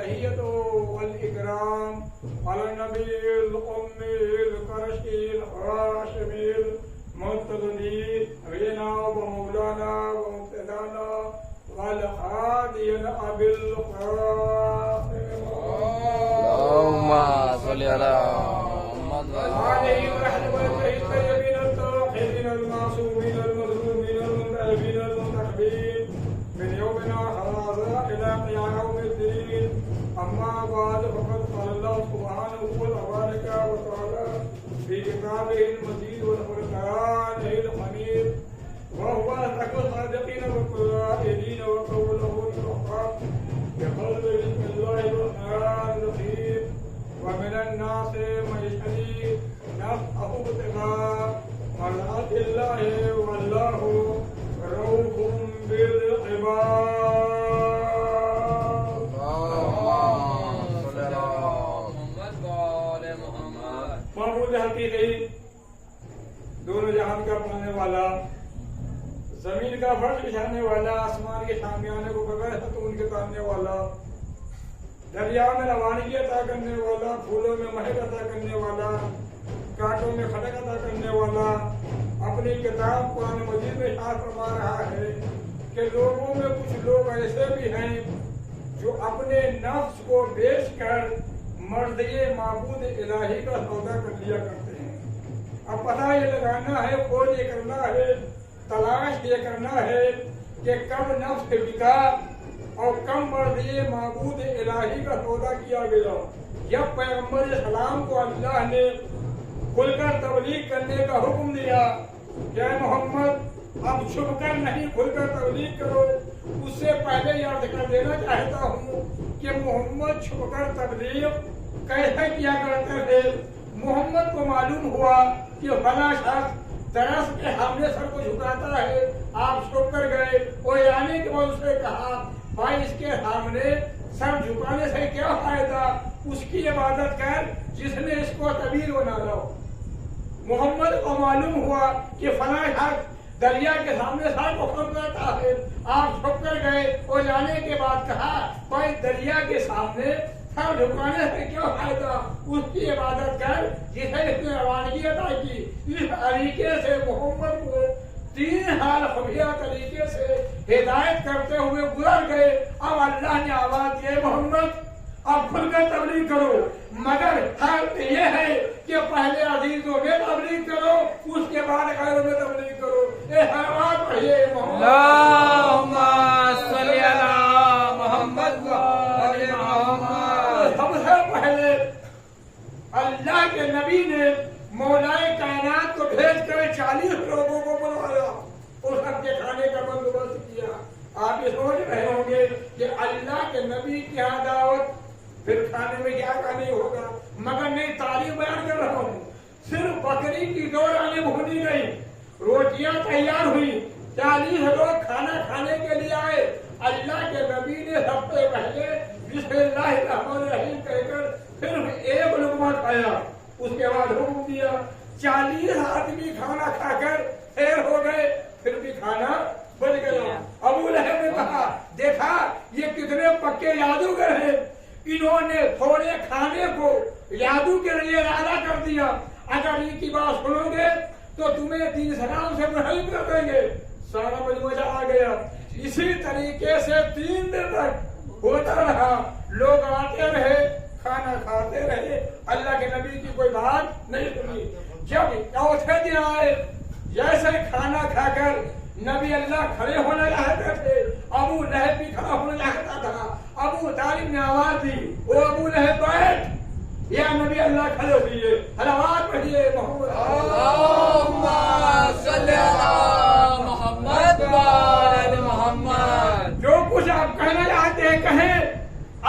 التحية والإكرام على النبي الأمي القرشي الهاشمي المرتضي نبينا ومولانا ومقتدانا والهادي أبي القاسم اللهم صل على محمد عليه رحمة الطيبين الطاهرين المعصومين المظلومين المنتهبين المنتخبين من يومنا هذا إلى قيام يوم الدين. أما بعد فقد قال الله سبحانه وتبارك وتعالى في كتابه المجيد والقرآن الحميد وهو أصدق الصادقين والقائلين وقوله الحق بقول بسم الله الرحمن الرحيم ومن الناس من يشتري نفسه ابتغاء مرضات الله والله رؤوف بالعباد. معبود حقیقی دونوں جہان کا بنانے والا زمین کا فرش بچھانے والا آسمان کے شامیانے کو بغیر خاتون کے تارنے والا دریا میں روانگی عطا کرنے والا پھولوں میں مہک عطا کرنے والا کانٹوں میں کھٹک عطا کرنے والا اپنی کتاب قرآن مجید میں اشارہ فرما رہا ہے کہ لوگوں میں کچھ لوگ ایسے بھی ہیں جو اپنے نفس کو بیچ کر مرضی معبود الہی کا سودا کر لیا کرتے ہیں. اب پتہ یہ لگانا ہے، کھوج یہ کرنا ہے، تلاش یہ کرنا ہے کہ کب نفس بکا اور کم مرضی معبود الہی کا سودا کیا گیا. جب پیغمبر اسلام کو اللہ نے کھل کر تبلیغ کرنے کا حکم دیا کہ اے محمد اب چھپ کر نہیں کھل کر تبلیغ کرو، اس سے پہلے یاد کر دینا چاہتا ہوں کہ محمد چھپ کر تبلیغ کیسے کیا کرتے تھے. محمد کو معلوم ہوا کہ فلاں شخص درس کے سامنے سر کو جھکاتا ہے، آپ چھپ کر گئے اور آنے کے بعد اس نے کہا بھائی اس کے سامنے سر جھکانے سے کیا فائدہ، اس کی عبادت کر جس نے اس کو طویل بنا لاؤ. محمد کو معلوم ہوا کہ فلاں شخص دریا کے سامنے سر کو کھول کرتا ہے، آپ چھپ کر گئے اور جانے کے بعد کہا بھائی دریا کے سامنے سر جھکانے سے کیا فائدہ، اس کی عبادت کر جسے اس نے روانگی عطا کی. اس طریقے سے محمد کو 3 حال خفیہ طریقے سے ہدایت کرتے ہوئے گزر گئے. اب اللہ نے آواز دی محمد اب کھل کر تبلیغ کرو، مگر شرط یہ ہے کہ پہلے عزیزوں میں تبلیغ کرو، اس کے بعد غیروں میں تبلیغ کرو. اے حرمات پڑھیے اللهم صل على محمد وعلى محمد. سب سے پہلے اللہ کے نبی نے مولائے کائنات کو بھیج کر 40 لوگوں کو بلوایا اور سب کے کھانے کا بندوبست کیا. آپ یہ سوچ رہے ہوں گے کہ اللہ کے نبی کی یہاں دعوت پھر کھانے میں کیا نہیں ہوگا، مگر نہیں تعلیم بیان کر رہا ہوں. صرف بکری کی دورانی بھونی گئی، روٹیاں تیار ہوئی، 40 لوگ کھانا کھانے کے لیے آئے. اللہ کے نبی نے سب سے پہلے بسم اللہ الرحمن الرحیم کہہ کر صرف ایک لقمہ کھایا، اس کے بعد حکم دیا. 40 آدمی کھانا کھا کر خیر ہو گئے، پھر بھی کھانا بچ گیا. ابو لہب نے کہا دیکھا یہ کتنے پکے جادوگر ہیں، انہوں نے تھوڑے کھانے کو جادو کے لیے ارادہ کر دیا، اگر ان کی بات سنو گے تو تمہیں دین اسلام سے محروم کر دیں گے. سارا مجموعہ آ گیا. اسی طریقے سے 3 دن تک ہوتا رہا، لوگ آتے رہے، کھانا کھاتے رہے، اللہ کے نبی کی کوئی بات نہیں سنی. جب چوتھے دن آئے، جیسے کھانا کھا کر نبی اللہ کھڑے ہونے چاہتے تھے، ابو لہب بھی کھڑا ہونے چاہتا تھا. ابو طالب نے آواز دی او ابو لہب بیٹھ، یا نبی اللہ کھڑے ہوئے. حلوات پڑھیے محمد اللهم صل على محمد وعلى محمد. جو کچھ آپ کہنا چاہتے ہیں کہیں.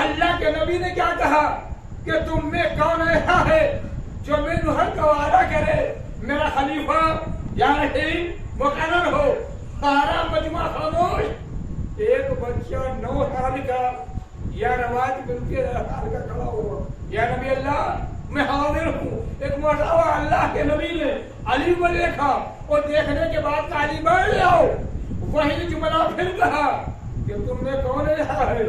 اللہ کے نبی نے کیا کہا کہ تم میں کون ایسا ہے جو میرے حق کا وعدہ کرے میرا خلیفہ یا رحیم مقرر ہو. سارا مجمع خاموش. ایک بچہ 9 سال کا یا روایت ملتی ہے 10 سال کا کھڑا ہوا، یا نبی اللہ میں حاضر ہوں. ایک مرتبہ اللہ کے نبی نے علی کو دیکھا اور دیکھنے کے بعد علی بیٹھ جاؤ. وہی جملہ پھر کہا کہ تم میں کون ایسا ہے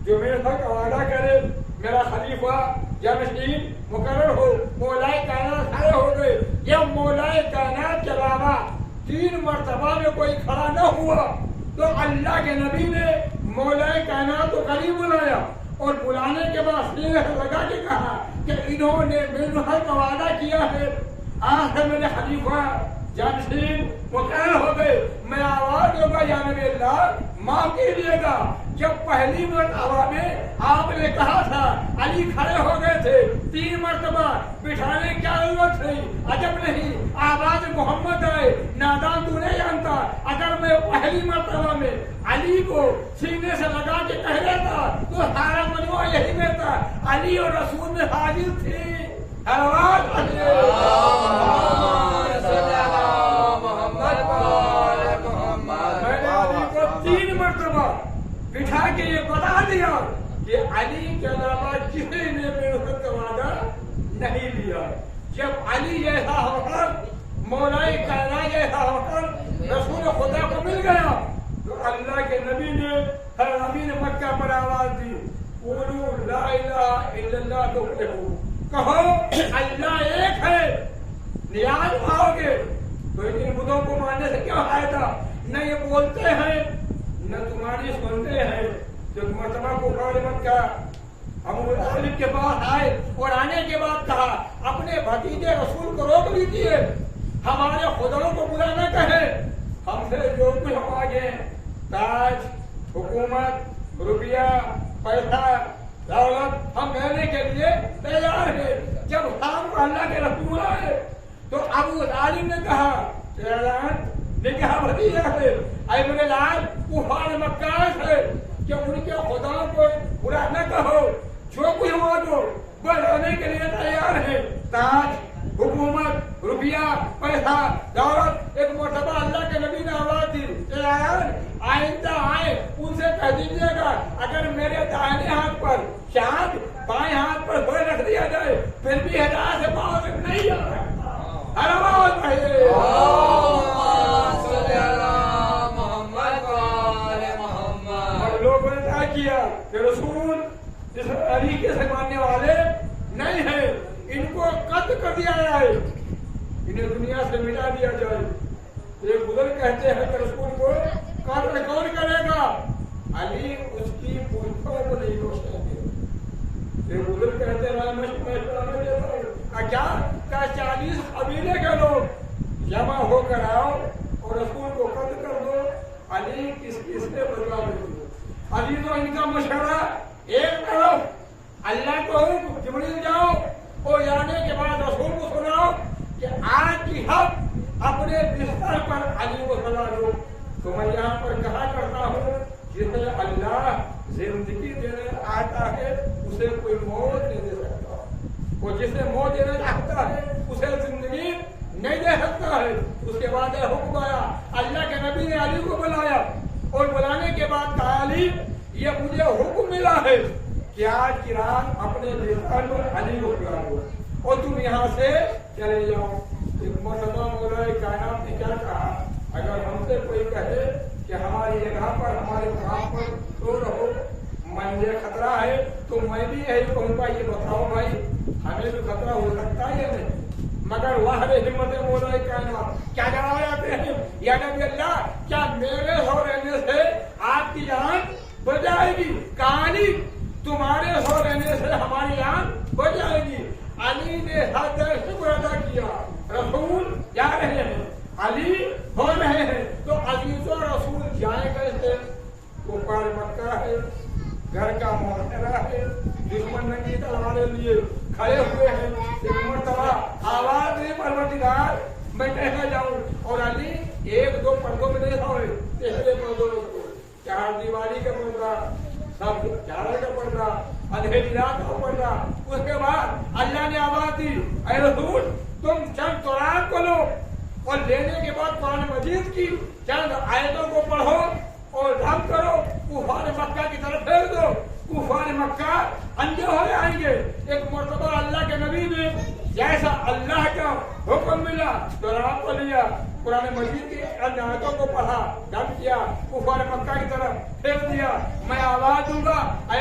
جو میرے ساتھ وعدہ کرے میرا خلیفہ یا نشین مقرر ہو. مولائے کائنات کھڑے ہو گئے. جب مولائے کائنات کے علاوہ 3 مرتبہ میں کوئی کھڑا نہ ہوا تو اللہ کے نبی نے مولائے کائنات کو قریب بلایا اور بلانے کے بعد سینے سے لگا کے کہا کہ انہوں نے میرے ساتھ وعدہ کیا ہے. آخر میرے خلیفہ جانشین مقرر ہو گئے. میں آواز دوں گا یا نبی اللہ معاف کیجیے گا. جب پہلی مرتبہ میں آپ نے کہا تھا علی کھڑے ہو گئے تھے 3 مرتبہ بٹھانے کی کیا ضرورت تھی؟ عجب نہیں آواز محمد آئے نادان تو نہیں جانتا. اگر میں پہلی مرتبہ میں علی کو سینے سے لگا کے کہہ دیتا تو سارا مجموعہ یہی کہتا علی اور رسول میں حاضر تھی. آواز بٹھا کے یہ بتا دیا کہ علی کے علاوہ کسی نے میرے کا وعدہ نہیں لیا. جب علی جیسا ہوکر مولائے کائنات جیسا ہوکر رسول خدا کو مل گیا تو اللہ کے نبی نے حرامین مکہ پر آواز دی قولوا لا الہ الا اللہ تفلحوا. کہو اللہ ایک ہے نیاز پاؤ گے. تو ان بتوں کو ماننے سے کیا فائدہ؟ نہ یہ بولتے ہیں نہ تمہاری سنتے ہیں. جو مرتبہ کو مکہ ابو طالب کے پاس آئے اور آنے کے بعد کہا اپنے بھتیجے رسول کو روک لیجیے. ہمارے خداؤں کو برا نہ کہے. ہم سے جو کچھ ہم آگے تاج حکومت روپیہ پیسہ دولت ہم دینے کے لیے تیار ہیں. جب شام کو اللہ کے رسول آئے تو ابو طالب نے کہا اعلان نے کہا بھتیجا ہے اے میرے لال کفار مکہ ہے کہ ان کے خدا کو برا نہ کہو. جو کچھ ہوا تو بڑھانے کے لیے تیار ہے. تاج حکومت روپیہ پیسہ دولت. ایک مرتبہ اللہ کے نبی نے آواز دی اعلان آئندہ آئے ان سے کہہ دیجیے گا اگر میرے دائیں ہاتھ پر چاند بائیں ہاتھ پر کوئی رکھ دیا جائے پھر بھی ہدایت سے باہر نہیں آ سکتا. ہر آواز کہیے کیا کہ رسول اس طریقے سے ماننے والے نہیں ہیں. ان کو قتل کر دیا جائے انہیں دنیا سے مٹا دیا جائے. ایک بزرگ کہتے ہیں کہ رسول کو قتل کون کرے گا؟ علی اس کی پوچھوں کو نہیں روک سکتے. ایک بزرگ کہتے ہیں کیا 40 قبیلے کے لوگ جمع ہو کر آؤ اور رسول کو قتل کر دو. علی کس کس نے بدلا دے. علی تو ان کا مشورہ ایک طرف اللہ کو جبریل جاؤ اور جانے کے بعد رسول کو سناؤ کہ آج کی حق اپنے بستر پر علی کو سلا دو. تو میں یہاں پر کہا کرتا ہوں جسے اللہ زندگی دینے آتا ہے اسے کوئی موت نہیں دے سکتا. وہ جسے موت دینا چاہتا ہے اسے زندگی نہیں دے سکتا ہے. اس کے بعد حکم آیا اللہ کے نبی نے علی کو بلایا اور بلانے کے بعد کہا علی یہ مجھے حکم ملا ہے کہ آج کی رات اپنے بستر پر علی کو بلا دو اور تم یہاں سے چلے جاؤ. ایک مرتبہ مولائے کائنات نے کیا کہا اگر ہم سے کوئی کہے کہ ہماری جگہ پر ہمارے مقام پر تو رہو مجھے خطرہ ہے تو میں بھی یہی کہوں گا یہ بتاؤ بھائی ہمیں بھی خطرہ ہو سکتا ہے یا نہیں. مگر واحد ہمت مولائے کائنات کیا جواب آتے ہیں یا نبی اللہ کیا میرے سو رہنے سے آپ کی جان بچ جائے گی؟ کہانی تمہارے سو رہنے سے ہماری جان بچ جائے گی. علی نے ہر طرح شکر ادا کیا. رسول جا رہے ہیں علی ہو رہے ہیں تو عزیز و رسول جائیں کیسے؟ کفار مکہ ہے گھر کا محاصرہ ہے دشمن ننگی تلواریں لیے کھڑے ہوئے ہیں. ایک مرتبہ آواز نہیں پروردگار میں کہنا جاؤں اور علی 1-2 پردوں میں نہیں ہوئے تیسرے پردوں کو 4 دیواری کا پردہ سب 4 کا پردہ اندھیری رات کا پردہ. اس کے بعد اللہ نے آواز دی اے رسول تم چند قرآن کو لو اور لینے کے بعد قرآن مجید کی چند آیتوں کو پڑھو اور دم کرو کفار مکہ کی طرف پھیر دو. کفار مکہ اندھے ہو جائیں گے. ایک مرتبہ اللہ کے نبی نے جیسا اللہ کا حکم ملا تو رات کو لیا قرآن مجید کی ان آیتوں کو پڑھا دم کیا کفار مکہ کی طرف پھیر دیا. میں آواز دوں گا اے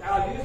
40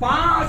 5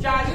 40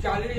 40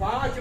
5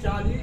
40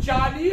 40